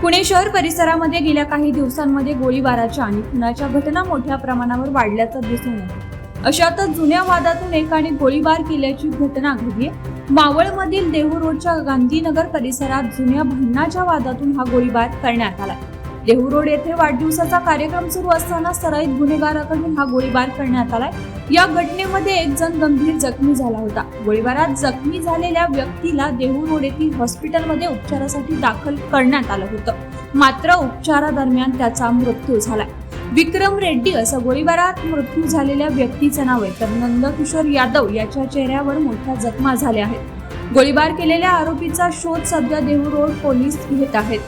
पुणे शहर परिसरामध्ये गेल्या काही दिवसांमध्ये गोळीबाराच्या आणि खुनाच्या घटना मोठ्या प्रमाणावर वाढल्याचं दिसून येतं। अशातच जुन्या वादातून एकाने गोळीबार केल्याची घटना घडली। मावळमधील देहू रोडच्या गांधीनगर परिसरात जुन्या भांडणाच्या वादातून हा गोळीबार करण्यात आला। देहू रोड येथे वाढदिवसाचा कार्यक्रम सुरू असताना सराईत गुन्हेगाराकडून हा गोळीबार करण्यात आलाय। या घटनेमध्ये एक जण गंभीर जखमी झाला होता। गोळीबारात जखमी झालेल्या व्यक्तीला देहू रोड येथील हॉस्पिटलमध्ये उपचारासाठी दाखल करण्यात आलं होतं, मात्र उपचारादरम्यान त्याचा मृत्यू झाला। विक्रम रेड्डी असं गोळीबारात मृत्यू झालेल्या व्यक्तीचं नाव आहे, तर नंदकिशोर यादव याच्या चेहऱ्यावर मोठ्या जखमा झाल्या आहेत। गोळीबार केलेल्या आरोपीचा शोध सध्या देहू रोड पोलीस घेत आहेत।